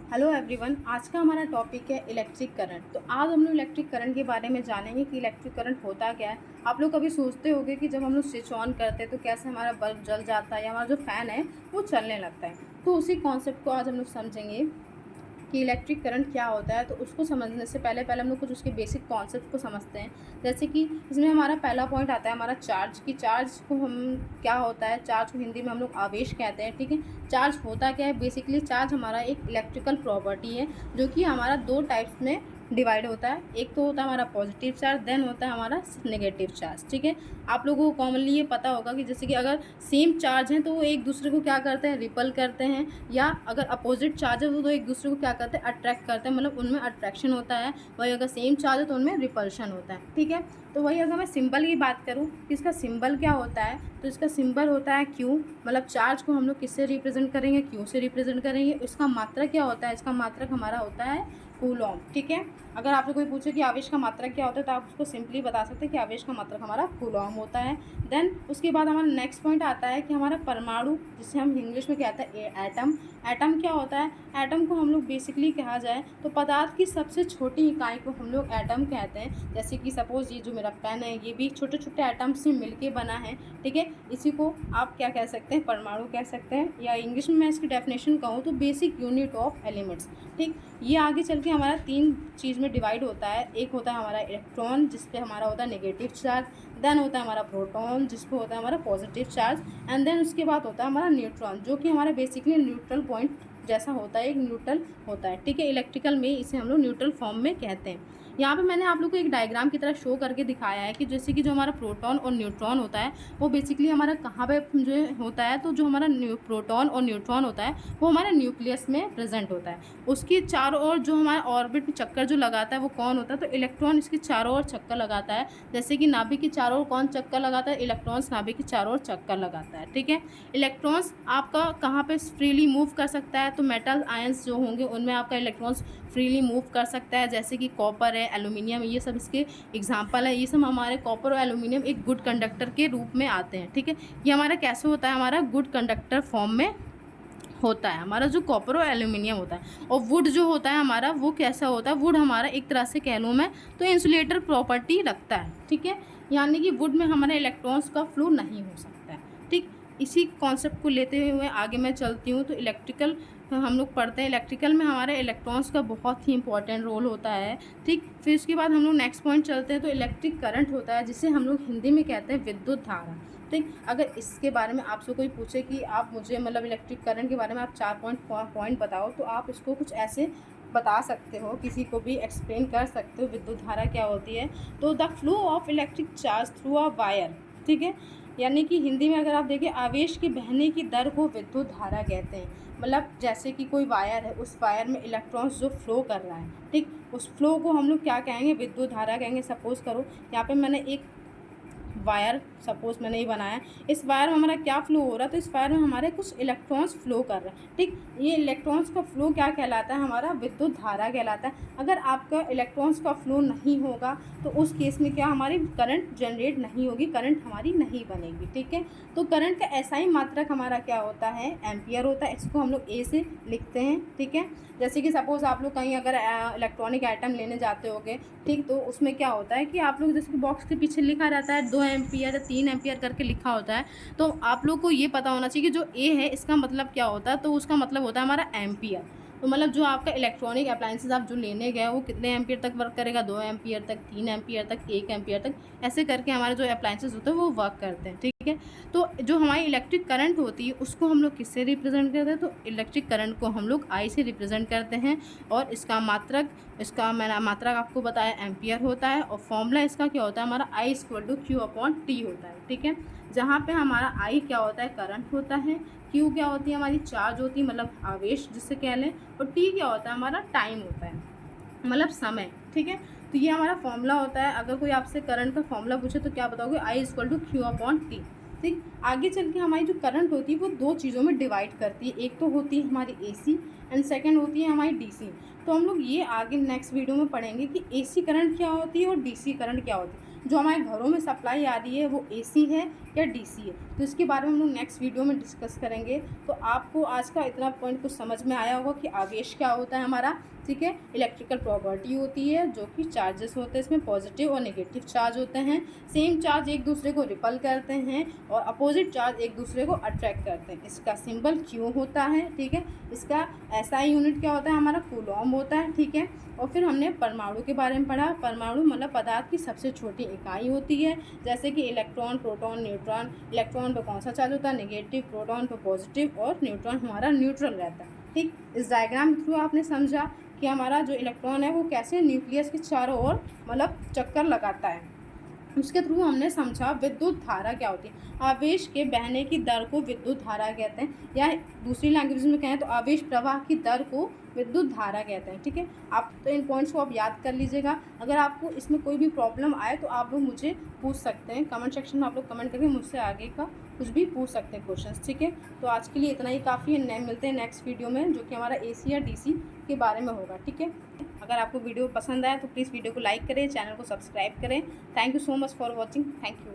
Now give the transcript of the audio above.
Hello everyone, आज का हमारा टॉपिक है इलेक्ट्रिक करंट। तो आज हम लोग इलेक्ट्रिक करंट के बारे में जानेंगे कि इलेक्ट्रिक करंट होता क्या है। आप लोग कभी सोचते होंगे कि जब हम लोग स्विच ऑन करते हैं तो कैसे हमारा बल्ब जल जाता है या हमारा जो फ़ैन है वो चलने लगता है। तो उसी कॉन्सेप्ट को आज हम लोग समझेंगे कि इलेक्ट्रिक करंट क्या होता है। तो उसको समझने से पहले पहले हम लोग कुछ उसके बेसिक कॉन्सेप्ट को समझते हैं। जैसे कि इसमें हमारा पहला पॉइंट आता है हमारा चार्ज, की चार्ज को हम क्या होता है, चार्ज को हिंदी में हम लोग आवेश कहते हैं। ठीक है, चार्ज होता क्या है? बेसिकली चार्ज हमारा एक इलेक्ट्रिकल प्रॉपर्टी है जो कि हमारा दो टाइप्स में डिवाइड होता है। एक तो होता है हमारा पॉजिटिव चार्ज, देन होता है हमारा नेगेटिव चार्ज। ठीक है, आप लोगों को कॉमनली ये पता होगा कि जैसे कि अगर सेम चार्ज हैं तो वो एक दूसरे को क्या करते हैं, रिपल करते हैं, या अगर अपोजिट चार्ज है तो एक दूसरे को क्या करते हैं, अट्रैक्ट करते हैं, मतलब उनमें अट्रैक्शन होता है। वही अगर सेम चार्ज है तो उनमें रिपल्शन होता है। ठीक है, तो वही अगर मैं सिंबल की बात करूँ कि इसका सिंबल क्या होता है, तो इसका सिंबल होता है क्यू। मतलब चार्ज को हम लोग किससे रिप्रेजेंट करेंगे, क्यू से रिप्रेजेंट करेंगे। इसका मात्रक क्या होता है, इसका मात्रक हमारा होता है कूलॉम। ठीक है, अगर आपसे कोई पूछे कि आवेश का मात्रक क्या होता है तो आप उसको सिंपली बता सकते हैं कि आवेश का मात्रक हमारा कूलॉम होता है। देन उसके बाद हमारा नेक्स्ट पॉइंट आता है कि हमारा परमाणु, जिसे हम इंग्लिश में कहते हैं एटम। एटम क्या होता है? एटम को हम लोग बेसिकली कहा जाए तो पदार्थ की सबसे छोटी इकाई को हम लोग एटम कहते हैं। जैसे कि सपोज़ ये जो मेरा पेन है ये भी छोटे छोटे एटम से मिलके बना है। ठीक है, इसी को आप क्या कह सकते हैं, परमाणु कह सकते हैं, या इंग्लिश में मैं इसकी डेफिनेशन कहूँ तो बेसिक यूनिट ऑफ एलिमेंट्स। ठीक, ये आगे चल के हमारा तीन चीज़ में डिवाइड होता है। एक होता है हमारा इलेक्ट्रॉन, जिस पे हमारा होता है नेगेटिव चार्ज। देन होता है हमारा प्रोटॉन, जिस पे होता है हमारा पॉजिटिव चार्ज। एंड देन उसके बाद होता है हमारा न्यूट्रॉन, जो कि हमारा बेसिकली न्यूट्रल पॉइंट जैसा होता है, एक न्यूट्रल होता है। ठीक है, इलेक्ट्रिकल में इसे हम लोग न्यूट्रल फॉर्म में कहते हैं। यहाँ पे मैंने आप लोग को एक डायग्राम की तरह शो करके दिखाया है कि जैसे कि जो हमारा प्रोटॉन और न्यूट्रॉन होता है वो बेसिकली हमारा कहाँ पे जो होता है, तो जो हमारा प्रोटॉन और न्यूट्रॉन होता है वो हमारे न्यूक्लियस में प्रेजेंट होता है। उसके चारों ओर जो हमारा ऑर्बिट में चक्कर जो लगाता है वो कौन होता है, तो इलेक्ट्रॉन इसके चारों ओर चक्कर लगाता है। जैसे कि नाभिक के चारों ओर कौन चक्कर लगाता है, इलेक्ट्रॉन्स नाभिक के चारों ओर चक्कर लगाता है। ठीक है, इलेक्ट्रॉन्स आपका कहाँ पे फ्रीली मूव कर सकता है, तो मेटल आयंस जो होंगे उनमें आपका इलेक्ट्रॉन्स फ्रीली मूव कर सकता है। जैसे कि कॉपर है, एल्यूमिनियम, ये सब इसके एग्जांपल है। ये सब हमारे कॉपर और एल्यूमिनियम एक गुड कंडक्टर के रूप में आते हैं। ठीक है, ये हमारा कैसे होता है, हमारा गुड कंडक्टर फॉर्म में होता है हमारा जो कॉपर और एल्यूमिनियम होता है। और वुड जो होता है हमारा वो कैसा होता है, वुड हमारा एक तरह से कह लूँ मैं तो इंसुलेटर प्रॉपर्टी रखता है। ठीक है, यानी कि वुड में हमारे इलेक्ट्रॉन्स का फ्लो नहीं हो सकता है। ठीक, इसी कॉन्सेप्ट को लेते हुए आगे मैं चलती हूँ। तो इलेक्ट्रिकल हम लोग पढ़ते हैं, इलेक्ट्रिकल में हमारे इलेक्ट्रॉन्स का बहुत ही इंपॉर्टेंट रोल होता है। ठीक, फिर उसके बाद हम लोग नेक्स्ट पॉइंट चलते हैं। तो इलेक्ट्रिक करंट होता है जिसे हम लोग हिंदी में कहते हैं विद्युत धारा। ठीक, अगर इसके बारे में आपसे कोई पूछे कि आप मुझे मतलब इलेक्ट्रिक करंट के बारे में आप 4 पॉइंट बताओ, तो आप इसको कुछ ऐसे बता सकते हो, किसी को भी एक्सप्लेन कर सकते हो विद्युत धारा क्या होती है। तो the flow of electric charge through a wire. ठीक है, यानी कि हिंदी में अगर आप देखें, आवेश के बहने की दर को विद्युत धारा कहते हैं। मतलब जैसे कि कोई वायर है, उस वायर में इलेक्ट्रॉन्स जो फ्लो कर रहा है, ठीक, उस फ्लो को हम लोग क्या कहेंगे, विद्युत धारा कहेंगे। सपोज़ करो यहाँ पे मैंने एक वायर सपोज मैंने ये बनाया, इस वायर में हमारा क्या फ्लो हो रहा है, तो इस वायर में हमारे कुछ इलेक्ट्रॉन्स फ्लो कर रहे हैं। ठीक, ये इलेक्ट्रॉन्स का फ्लो क्या कहलाता है, हमारा विद्युत धारा कहलाता है। अगर आपका इलेक्ट्रॉन्स का फ्लो नहीं होगा तो उस केस में क्या, हमारी करंट जनरेट नहीं होगी, करंट हमारी नहीं बनेगी। ठीक है, तो करंट का ऐसा ही मात्रक हमारा क्या होता है, एम्पियर होता है। इसको हम लोग ए से लिखते हैं। ठीक है, जैसे कि सपोज़ आप लोग कहीं अगर इलेक्ट्रॉनिक आइटम लेने जाते होगे, ठीक, तो उसमें क्या होता है कि आप लोग जैसे कि बॉक्स के पीछे लिखा रहता है 2 एम्पियर या 3 एम्पियर करके लिखा होता है। तो आप लोग को ये पता होना चाहिए कि जो ए है इसका मतलब क्या होता है, तो उसका मतलब होता है हमारा एम्पियर। तो मतलब जो आपका इलेक्ट्रॉनिक अप्लायंसेस आप जो लेने गए वो कितने एम्पियर तक वर्क करेगा, 2 एम्पियर तक, 3 एम्पियर तक, 1 एम्पियर तक, ऐसे करके हमारे जो अप्लायंसेस होते हैं वो वर्क करते हैं। ठीक है, तो जो हमारी इलेक्ट्रिक करंट होती है उसको हम लोग किससे रिप्रेजेंट करते हैं, तो इलेक्ट्रिक करंट को हम लोग आई से रिप्रेजेंट करते हैं। और इसका मात्रक, इसका मैंने मात्रक आपको बताया एम्पियर होता है। और फॉर्मूला इसका क्या होता है, हमारा I equal to Q upon T होता है। ठीक है, जहाँ पे हमारा आई क्या होता है, करंट होता है, क्यू क्या होती है, हमारी चार्ज होती है मतलब आवेश जिससे कह लें, और टी क्या होता है, हमारा टाइम होता है मतलब समय। ठीक है, तो ये हमारा फॉर्मूला होता है। अगर कोई आपसे करंट का फॉर्मूला पूछे तो क्या बताओगे, I equal to Q upon T. ठीक, आगे चल के हमारी जो करंट होती है वो दो चीज़ों में डिवाइड करती है, एक तो होती है हमारी एसी एंड सेकंड होती है हमारी डीसी। तो हम लोग ये आगे नेक्स्ट वीडियो में पढ़ेंगे कि एसी करंट क्या होती है और डीसी करंट क्या होती है। जो हमारे घरों में सप्लाई आ रही है वो एसी है, या डीसी है। तो इसके बारे में हम लोग नेक्स्ट वीडियो में डिस्कस करेंगे। तो आपको आज का इतना पॉइंट कुछ समझ में आया होगा कि आवेश क्या होता है हमारा, ठीक है। इलेक्ट्रिकल प्रॉपर्टी होती है जो कि चार्जेस होते हैं, इसमें पॉजिटिव और नेगेटिव चार्ज होते हैं। सेम चार्ज एक दूसरे को रिपल करते हैं और अपोजिट चार्ज एक दूसरे को अट्रैक्ट करते हैं। इसका सिंबल क्यू होता है, ठीक है। इसका एसआई यूनिट क्या होता है हमारा, कूलॉम होता है, ठीक है। और फिर हमने परमाणु के बारे में पढ़ा। परमाणु मतलब पदार्थ की सबसे छोटी इकाई होती है, जैसे कि इलेक्ट्रॉन, प्रोटॉन, न्यूट्रॉन। इलेक्ट्रॉन पर कौन सा चार्ज होता है, नेगेटिव, प्रोटॉन पर पॉजिटिव और न्यूट्रॉन हमारा न्यूट्रल रहता है, ठीक। इस डायग्राम के थ्रू आपने समझा कि हमारा जो इलेक्ट्रॉन है वो कैसे न्यूक्लियस के चारों ओर मतलब चक्कर लगाता है। उसके थ्रू हमने समझा विद्युत धारा क्या होती है। आवेश के बहने की दर को विद्युत धारा कहते हैं, या दूसरी लैंग्वेज में कहें तो आवेश प्रवाह की दर को विद्युत धारा कहते हैं, ठीक है। आप तो इन पॉइंट्स को आप याद कर लीजिएगा। अगर आपको इसमें कोई भी प्रॉब्लम आए तो आप लोग मुझे पूछ सकते हैं कमेंट सेक्शन में। आप लोग कमेंट करके मुझसे आगे का कुछ भी पूछ सकते हैं क्वेश्चंस, ठीक है। तो आज के लिए इतना ही काफ़ी है। मिलते हैं नेक्स्ट वीडियो में जो कि हमारा एसी या डीसी के बारे में होगा, ठीक है। अगर आपको वीडियो पसंद आए तो प्लीज़ वीडियो को लाइक करें, चैनल को सब्सक्राइब करें। Thank you so much for watching. Thank you.